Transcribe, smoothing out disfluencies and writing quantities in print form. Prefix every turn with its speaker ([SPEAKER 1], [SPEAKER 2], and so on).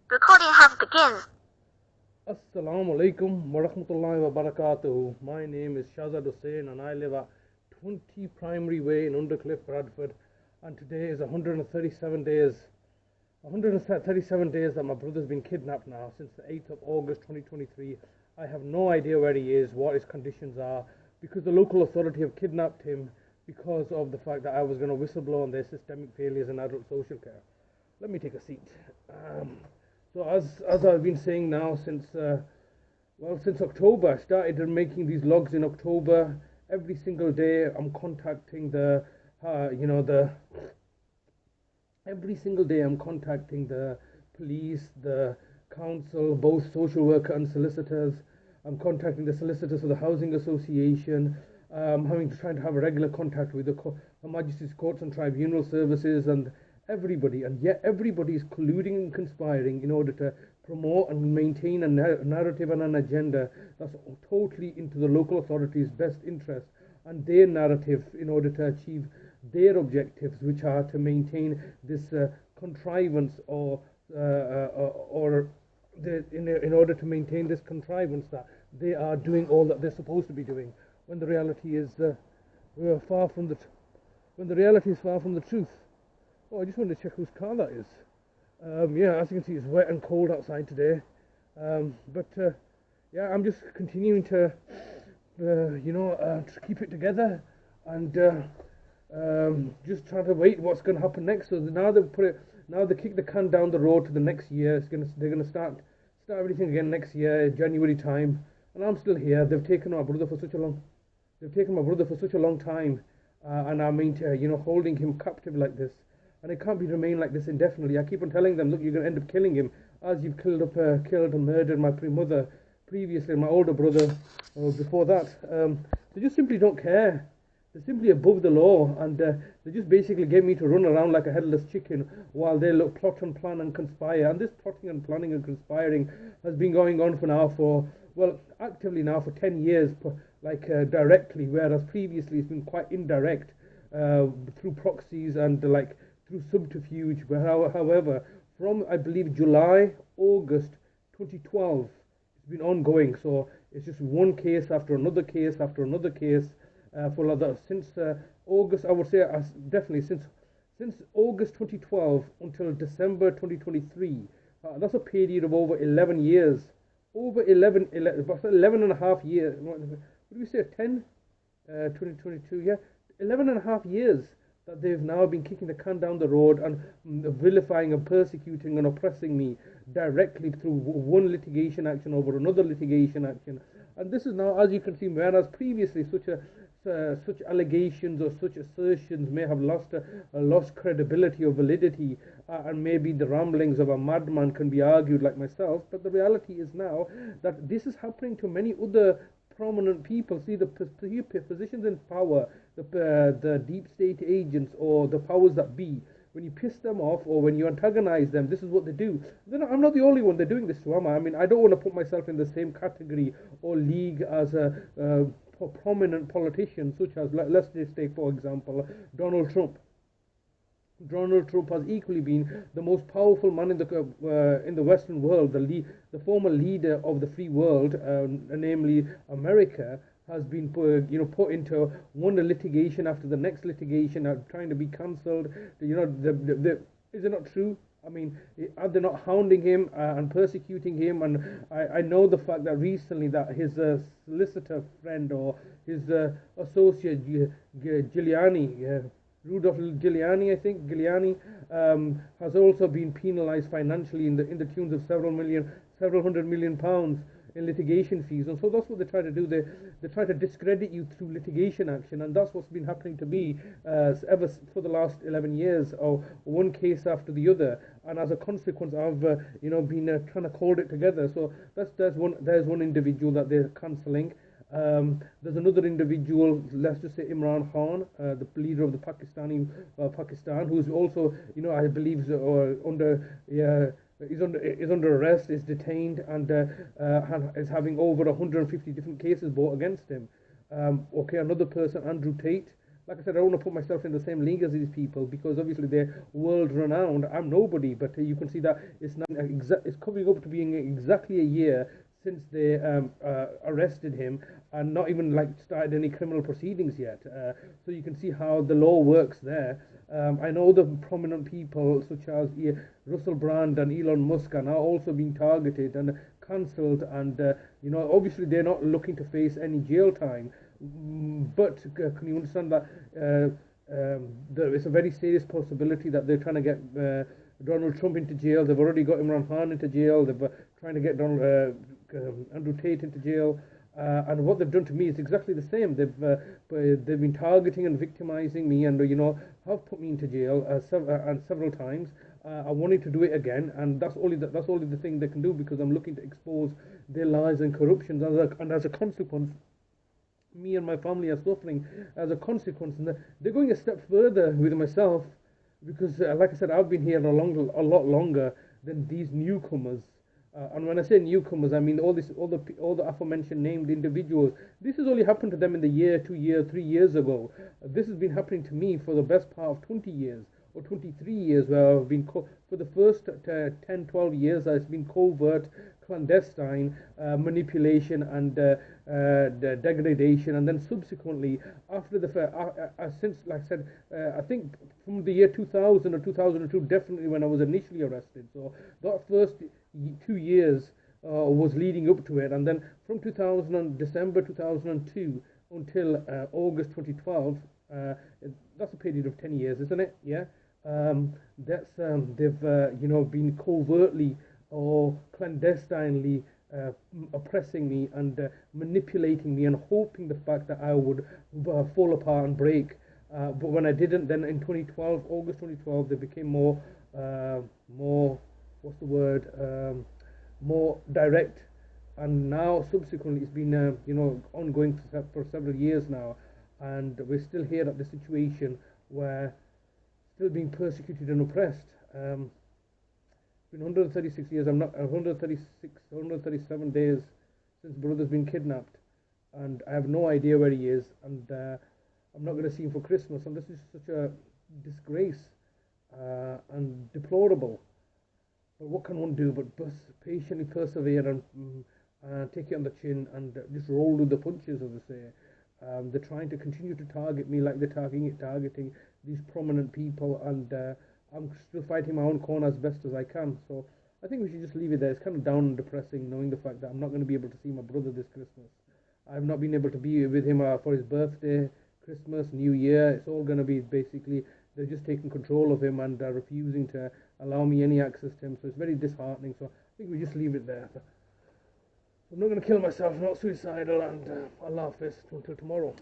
[SPEAKER 1] Recording has begun.
[SPEAKER 2] Assalamu alaikum wa rahmatullahi wa barakatuhu. My name is Shazad Hussain and I live at 20 Primary Way in Undercliff, Bradford. And today is 137 days. 137 days that my brother's been kidnapped now since the 8th of August 2023. I have no idea where he is, what his conditions are, because the local authority have kidnapped him because of the fact that I was going to whistleblow on their systemic failures in adult social care. Let me take a seat. So as I've been saying now since October, I started making these logs in October. Every single day, I'm contacting every single day I'm contacting the police, the council, both social worker and solicitors. I'm contacting the solicitors of the housing association. Trying to have a regular contact with the Her Majesty's Courts and Tribunal Services and everybody, and yet everybody is colluding and conspiring in order to promote and maintain a narrative and an agenda that's totally into the local authorities' best interest and their narrative in order to achieve their objectives, which are to maintain this contrivance in order to maintain this contrivance that they are doing all that they're supposed to be doing, when the reality is far from the when the reality is far from the truth. Oh, I just wanted to check whose car that is. Yeah, as you can see, it's wet and cold outside today. Yeah, I'm just continuing to, to keep it together and just trying to wait what's going to happen next. So now they kick the can down the road to the next year. They're gonna start everything again next year, January time, and I'm still here. They've taken my brother for such a long time, and I mean, holding him captive like this. And it can't be remain like this indefinitely. I keep on telling them, look, you're going to end up killing him, as you've killed and murdered my mother previously, my older brother before that. They just simply don't care. They're simply above the law, and they just basically get me to run around like a headless chicken while they look plot and plan and conspire. And this plotting and planning and conspiring has been going on actively now for 10 years, directly, whereas previously it's been quite indirect through proxies and through subterfuge. But however, from I believe July, August 2012, it's been ongoing. So it's just one case after another case after another case since August. I would say definitely since August 2012 until December 2023. That's a period of over 11 years. About 11 and a half years. What did we say? 10? 2022, yeah. 11 and a half years that they've now been kicking the can down the road and vilifying and persecuting and oppressing me directly through one litigation action over another litigation action. And this is now, as you can see, whereas previously such allegations or such assertions may have lost credibility or validity, and maybe the ramblings of a madman can be argued like myself, but the reality is now that this is happening to many other prominent people. See, the positions in power, the deep state agents or the powers that be, when you piss them off or when you antagonize them, this is what they do. I'm not the only one they're doing this to, am I? I mean, I don't want to put myself in the same category or league as a prominent politicians, such as, let's just take for example, Donald Trump. Donald Trump has equally been the most powerful man in the Western world, the former leader of the free world, namely America, has been put into one litigation after the next litigation, trying to be cancelled. Is it not true? I mean, are they not hounding him and persecuting him? And I know the fact that recently that his solicitor friend or his associate Giuliani. Rudolph Giuliani, I think Giuliani, has also been penalised financially in the tunes of several hundred million pounds in litigation fees. And so that's what they try to do. They try to discredit you through litigation action, and that's what's been happening to me ever for the last 11 years, or one case after the other. And as a consequence, I've been trying to hold it together. So there's one individual that they're cancelling. There's another individual, let's just say Imran Khan, the leader of the Pakistan, who's also, I believe, is under arrest, is detained, and is having over 150 different cases brought against him. Okay, another person, Andrew Tate, like I said, I don't want to put myself in the same league as these people because obviously they're world renowned. I'm nobody, but you can see that it's not it's coming up to being exactly a year since they arrested him and not even like started any criminal proceedings yet. So you can see how the law works there. I know the prominent people such as Russell Brand and Elon Musk are now also being targeted and cancelled, and obviously they're not looking to face any jail time. But can you understand that it's a very serious possibility that they're trying to get Donald Trump into jail? They've already got Imran Khan into jail. They're trying to get Andrew Tate into jail. And what they've done to me is exactly the same. They've been targeting and victimizing me, and have put me into jail several times. I wanted to do it again, and that's only the thing they can do because I'm looking to expose their lies and corruptions, and as a consequence, me and my family are suffering as a consequence. And they're going a step further with myself because, like I said, I've been here a lot longer than these newcomers. And when I say newcomers, I mean all the aforementioned named individuals. This has only happened to them in the year, 2 years, 3 years ago. This has been happening to me for the best part of 20 years or 23 years, where I've been for the first 10, 12 years, it's been covert, clandestine manipulation and the degradation, and then subsequently after the since, like I said, I think from the year 2000 or 2002, definitely when I was initially arrested. So that first 2 years was leading up to it, and then from December 2002 until August 2012, that's a period of 10 years, isn't it? Yeah. They've been covertly or clandestinely oppressing me and manipulating me and hoping the fact that I would fall apart and break. But when I didn't, then in August 2012, they became more, what's the word, more direct. And now subsequently it's been ongoing for several years now, and we're still here at the situation where still being persecuted and oppressed. It's been 136 years. I'm not 137 days since brother's been kidnapped, and I have no idea where he is. And I'm not going to see him for Christmas. And this is such a disgrace and deplorable. But what can one do but patiently persevere and take it on the chin and just roll with the punches, as they say. They're trying to continue to target me like they're targeting these prominent people, and I'm still fighting my own corner as best as I can. So I think we should just leave it there. It's kind of down and depressing knowing the fact that I'm not going to be able to see my brother this Christmas. I've not been able to be with him for his birthday, Christmas, New Year. It's all going to be basically, they're just taking control of him and refusing to allow me any access to him. So it's very disheartening. So I think we just leave it there. So I'm not going to kill myself, not suicidal, and Allah Hafiz until tomorrow.